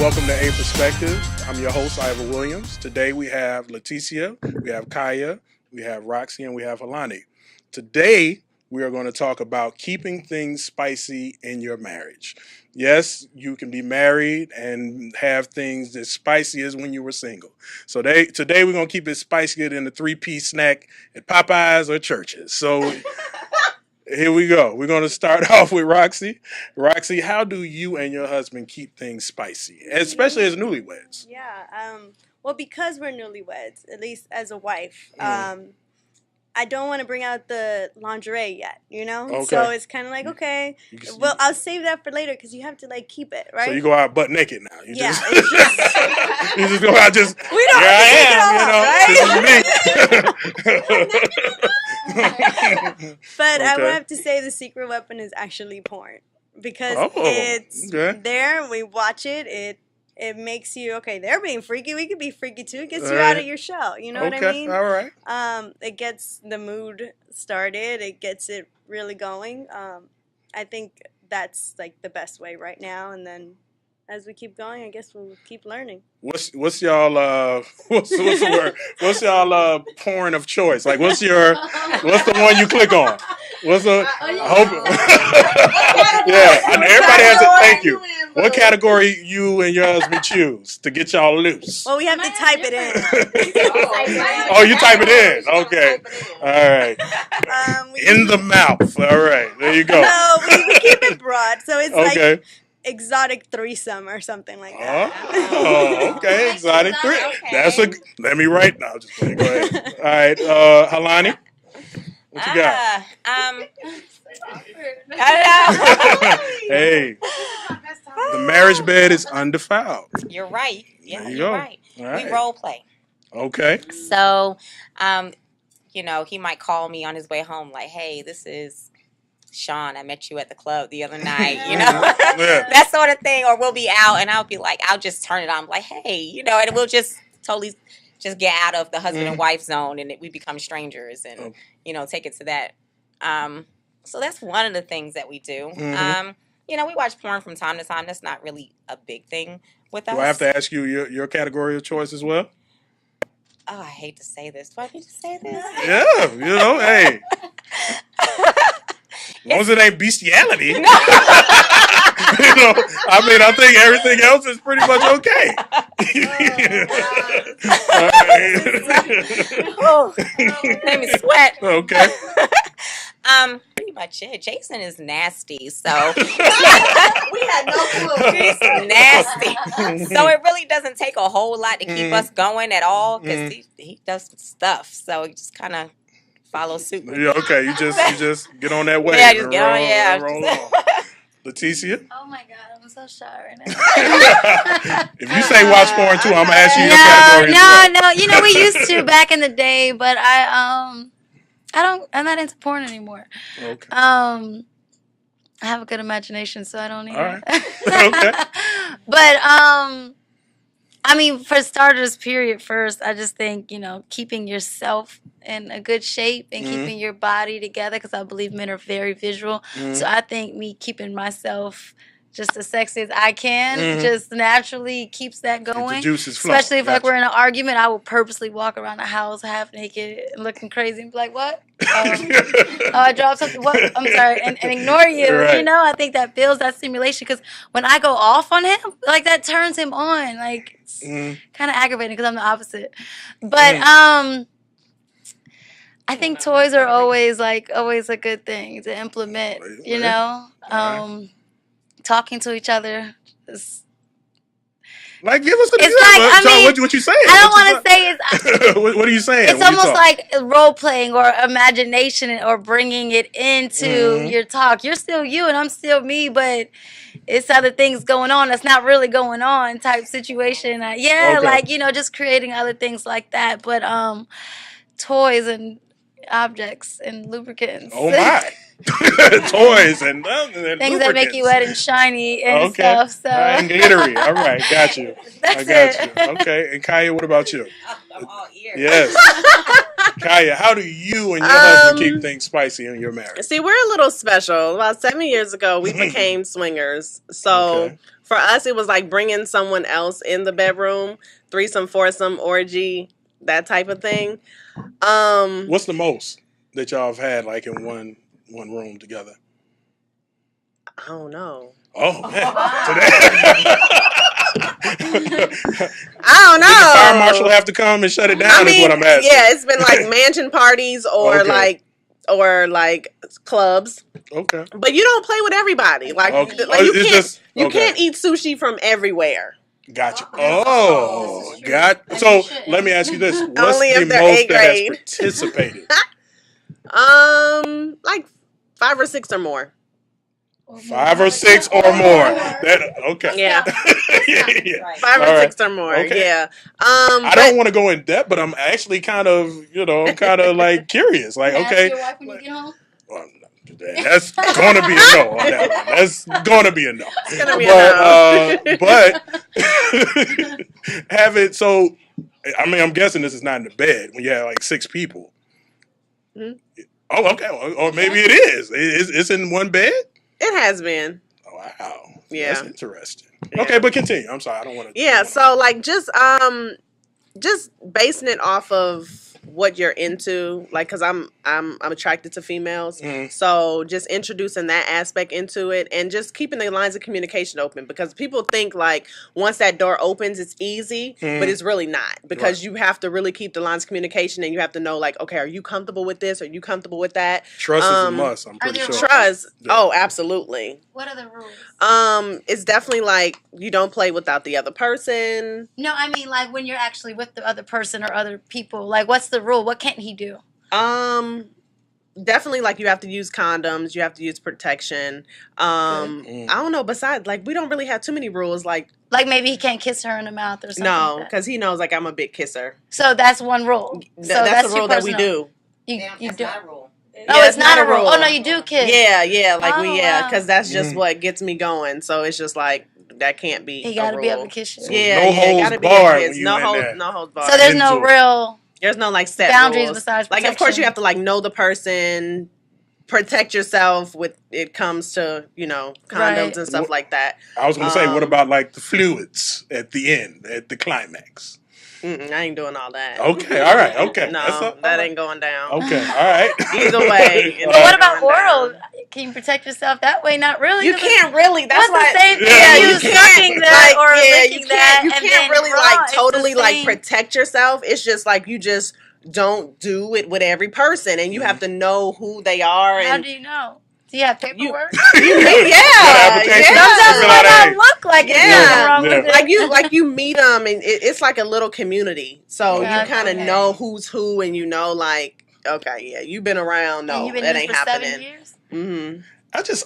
welcome to A Perspective. I'm your host, Iva Williams. Today we have Leticia, we have Kaya, we have Roxy, and we have Alani. Today we are going to talk about keeping things spicy in your marriage. Yes, you can be married and have things as spicy as when you were single. So today we're going to keep it spicier than the three-piece snack at Popeyes or churches. So here we go. We're going to start off with Roxy. Roxy, how do you and your husband keep things spicy, especially as newlyweds? Yeah. Well, because we're newlyweds, at least as a wife, I don't want to bring out the lingerie yet, you know? Okay. So it's kind of like, okay, well, I'll save that for later because you have to, like, keep it, right? So you go out butt naked now. You yeah, just, it's just... you just go out just, we don't here have to take it all I am, out, right? This is me. But I Okay. would have to say the secret weapon is actually porn. Because Oh, it's okay. there, we watch it, it makes you, okay, they're being freaky, we could be freaky too. It gets All you right. out of your shell, you know what I Okay, mean? all right. It gets the mood started, it gets it really going. I think that's like the best way right now, and then as we keep going, I guess we'll keep learning. What's y'all what's the word? What's y'all porn of choice? Like what's the one you click on? What's the I hope yeah, and everybody has to thank you. What category you and your husband choose to get y'all loose? Well, we have to type it in. Oh, you type it in. Okay. All right. In the mouth. All right. There you go. No, we keep it broad, so it's Okay. like exotic threesome or something like that. Oh, okay. Exotic three. That's let me write now. Just play. Go ahead. All right. Halani, what you got? Hey, the marriage bed is undefiled. You're right. Yeah, There you you're go. right. All right. We role play. Okay. So, he might call me on his way home like, hey, this is Sean. I met you at the club the other night, Yeah. that sort of thing. Or we'll be out and I'll be like, I'll just turn it on. I'm like, hey, and we'll just totally just get out of the husband and wife zone and we become strangers and, take it to that. So that's one of the things that we do. We watch porn from time to time. That's not really a big thing with us. Do I have to ask you your category of choice as well? Oh, I hate to say this. Do I need to say this? Yeah, hey. As long as it ain't bestiality. No. I think everything else is pretty much okay. Oh, made me sweat. Okay. Pretty much it. Jason is nasty, so We had no clue. he's nasty. So it really doesn't take a whole lot to keep us going at all because he does some stuff. So you just kind of follow suit. Yeah, okay. You just get on that wave. Yeah, just get on. Yeah. Roll on. Leticia? Oh my God, I'm so shy right now. If you say watch porn too, I'm gonna ask you your category. No. We used to back in the day, but I'm not into porn anymore. Okay. I have a good imagination, so I don't need All right. it. Okay. But for starters, period, first, I just think, keeping yourself in a good shape and keeping your body together, because I believe men are very visual. So I think me keeping myself just as sexy as I can just naturally keeps that going. The juices flowing. Especially if we're in an argument, I will purposely walk around the house half naked and looking crazy and be like, what? I dropped something. What? I'm sorry. And ignore you. Right. I think that builds that stimulation because when I go off on him, like that turns him on. Like it's kind of aggravating because I'm the opposite. But I think toys are always a good thing to implement, talking to each other. Like, give us an It's example. What you saying? I don't want to say it's... What are you saying? It's almost like role-playing or imagination or bringing it into your talk. You're still you and I'm still me, but it's other things going on that's not really going on type situation. Just creating other things like that. But toys and objects and lubricants. Oh, my. Toys and things that make you wet and shiny and stuff. So and glittery. All right, got you. That's I got it. you. Okay, and Kaya, what about you? I'm all ears. Yes. Kaya, how do you and your husband keep things spicy in your marriage? See, we're a little special. About 7 years ago, we became swingers. So For us, it was like bringing someone else in the bedroom, threesome, foursome, orgy, that type of thing. What's the most that y'all have had like in one room together? I don't know. Oh man, I don't know. Did the fire marshal have to come and shut it down? Is what I'm asking. Yeah, it's been like mansion parties or like clubs. Okay. But you don't play with everybody. Like, Okay. like you Okay. can't eat sushi from everywhere. Gotcha. Oh, So let me ask you this: what's Only the if they're most A that has grade. participated? Like 5 or 6 or more. 5 or 6 or more. Okay. Yeah. Yeah. 5 or All 6 or more. Okay. Yeah. I don't want to go in depth, but I'm actually kind of, like curious. Like, okay. Your wife when you get home? Well, that's gonna be a no on that one. That's gonna be a no. It's gonna be a no. But have it so. I mean, I'm guessing this is not in the bed when you have like 6 people. Mm-hmm. Oh, okay. Or maybe it is. It's in one bed. It has been. Oh, wow. Yeah. That's interesting. Yeah. Okay, but continue. I'm sorry. I don't want to. Yeah. So like just basing it off of what you're into, like, because I'm attracted to females, so just introducing that aspect into it and just keeping the lines of communication open, because people think like once that door opens it's easy, but it's really not, because you have to really keep the lines of communication and you have to know like, okay, are you comfortable with this? Are you comfortable with that? Trust is a must. I'm pretty sure. Trust. Yeah. Oh, absolutely. What are the rules? It's definitely like you don't play without the other person. No, I mean like when you're actually with the other person or other people. Like, what's the rule? What can't he do? Definitely like you have to use condoms. You have to use protection. I don't know. Besides, like we don't really have too many rules. Like maybe he can't kiss her in the mouth or something. No, like because he knows like I'm a big kisser. So that's one rule. So that's a rule that we do. You do. Not a rule. Oh, it's not a rule. Oh no, you do kiss. Yeah, like because wow. that's just what gets me going. So it's just like that can't be. He got to a be rule. able to kiss you. Yeah, no gotta holds be barred a when kiss. you No holds barred. So there's no real. There's no like set boundaries rules. besides like, protection. of course, you have to like know the person, protect yourself with it comes to condoms and stuff like that. I was gonna say, what about like the fluids at the end, at the climax? I ain't doing all that. Okay, all right, okay. No, that ain't going down. Okay, all right. Either way. But what about oral? Can you protect yourself that way? Not really. You can't really. That's what's the same thing? you sucking that or licking that. You can't really like totally like same. protect yourself. It's just like you just don't do it with every person, and you have to know who they are. How and do you know? Do you have paperwork? Yeah. Sometimes what I look like wrong with it. Like you meet them, and it's like a little community. So you kind of know who's who, and like, okay, yeah, you've been around. No, that ain't happening. 7 years? Mm-hmm.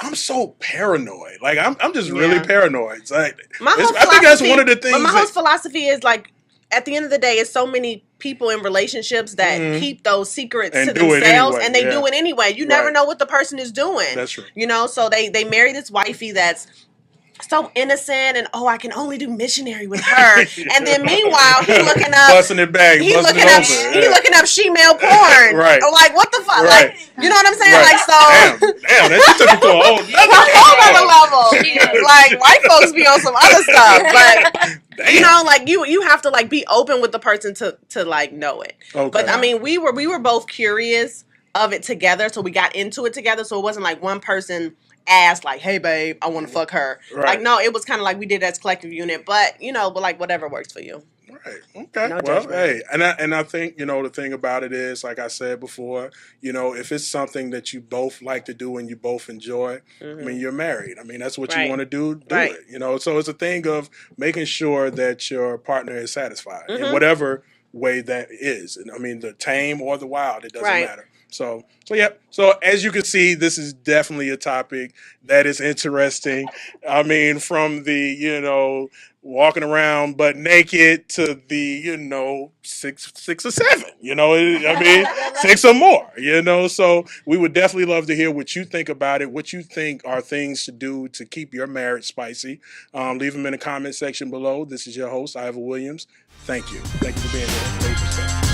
I'm so paranoid. Like I'm just really paranoid. It's like, I think that's one of the things. But my whole philosophy is like, at the end of the day, it's so many people in relationships that keep those secrets to themselves, and they do it anyway. You never know what the person is doing. That's true. So they marry this wifey that's so innocent, and I can only do missionary with her. And then meanwhile, he looking up, busting it back, he looking up she-male porn. Right. Like, what the fuck? Right. Like, you know what I'm saying? Right. Like, so damn, that took it to a whole level. Like, white folks be on some other stuff, but like you have to like be open with the person to like know it. Okay. But I mean, we were both curious of it together, so we got into it together. So it wasn't like one person asked like, "Hey, babe, I want to fuck her." Right. Like, no, it was kind of like we did as a collective unit, but like whatever works for you. Right. Okay. No judgment. Hey, and I think the thing about it is, like I said before, if it's something that you both like to do and you both enjoy, I mean, you're married. I mean, that's what you want to do it. So it's a thing of making sure that your partner is satisfied in whatever way that is. And I mean, the tame or the wild, it doesn't matter. So yeah. So as you can see, this is definitely a topic that is interesting. I mean, from the walking around butt naked to the 6 or 7. I mean 6 or more. So we would definitely love to hear what you think about it. What you think are things to do to keep your marriage spicy. Leave them in the comment section below. This is your host, Iva Williams. Thank you. Thank you for being here.